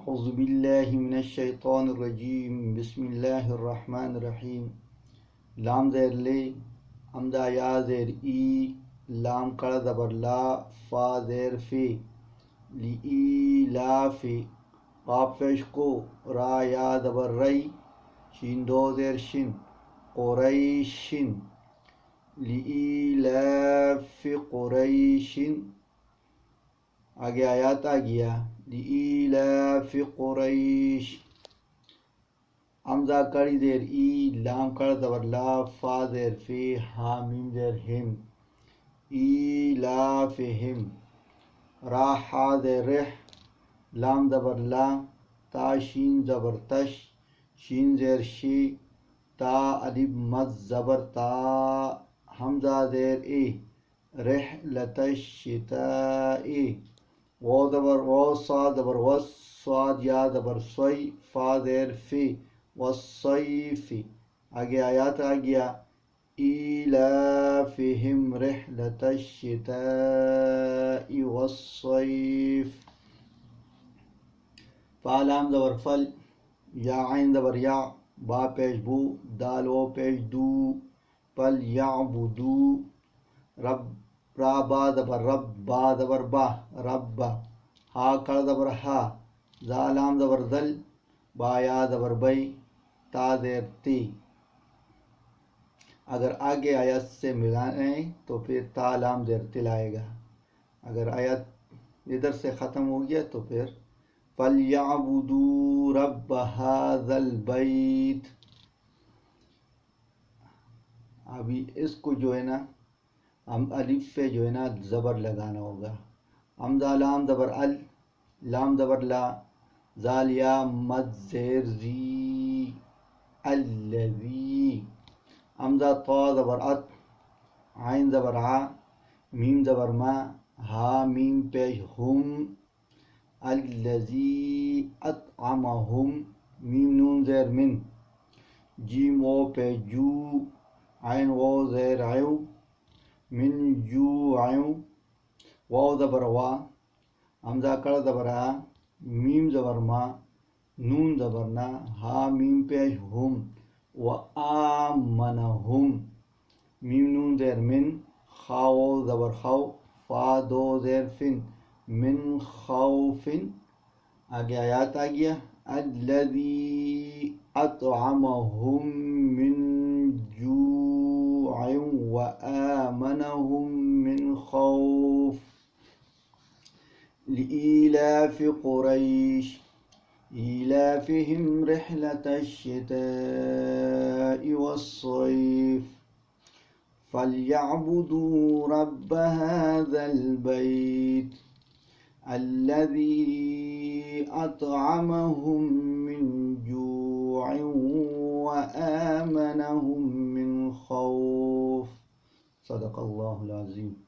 اعوذ باللہ من الشیطان الرجیم بسم اللہ الرحمن الرحیم لام زیر لے امدا یا زیر ای لام کڑ زبر لا فا زیر فی لی لا فی قاف پیش کو را یا زبر ری شین دو زیر شن قریشن لی لا فی قریشن آگے آیات آ گیا لإيلاف قریش امزا کڑی زیر ای لام کڑ زبر لا فا زیر فی ہا میم زیر ہم ایلافہم را حا زیر رح لام زبر لا تا شین زبر تش شین زیر شی تا الف مد زبر تا حمزہ زیر اے رحلۃ الشتاء وہ زبر وہ صاد زبر وس صاد یا زبر سوئی فا زیر فی والصیف آگے آیات آ گیا ایلافہم رحلۃ الشتاء والصیف فا لام زبر فل یا عین زبر یا با پیش بو دال و پیش دو پل یعبدو رب را با زبر رب با زبر با رب ہا کڑ زبر ہا زا لام زبر ذل با یا زبر بئی تا زیر تی اگر آگے آیت سے ملائیں تو پھر تا لام زیر تل آئے گا، اگر آیت ادھر سے ختم ہو گیا تو پھر فَلْيَعْبُدُوا رَبَّ هَذَا الْبَيْتِ۔ ابھی اس کو جو ہے نا ہم الف پہ جو ہے نا زبر لگانا ہوگا، حمزہ لام زبر ال لام زبر لا زال یا مد زیر زی الذی حمزہ طا زبر ات عین زبر ع میم زبر ما ہا میم پیش ہم الذی اطعمہم میم نون زیر من جیم و پیش جو عین و زیر عیو من جوع واو زبر وا حمزہ کڑ زبر آ میم زبر ما نون زبر نا ہا میم پیش ہم و آمنہم میم نون زیر من خا واو زبر خو فا دو زیر فن من خوفن آگے آیات آ گیا الذی اطعمہم من جوع و آمنہم من خوف لإيلاف قریش إيلافهم رحلة الشتاء والصيف فليعبدوا رب هذا البيت الذي أطعمهم من جوع وآمنهم من خوف صدق الله العظيم۔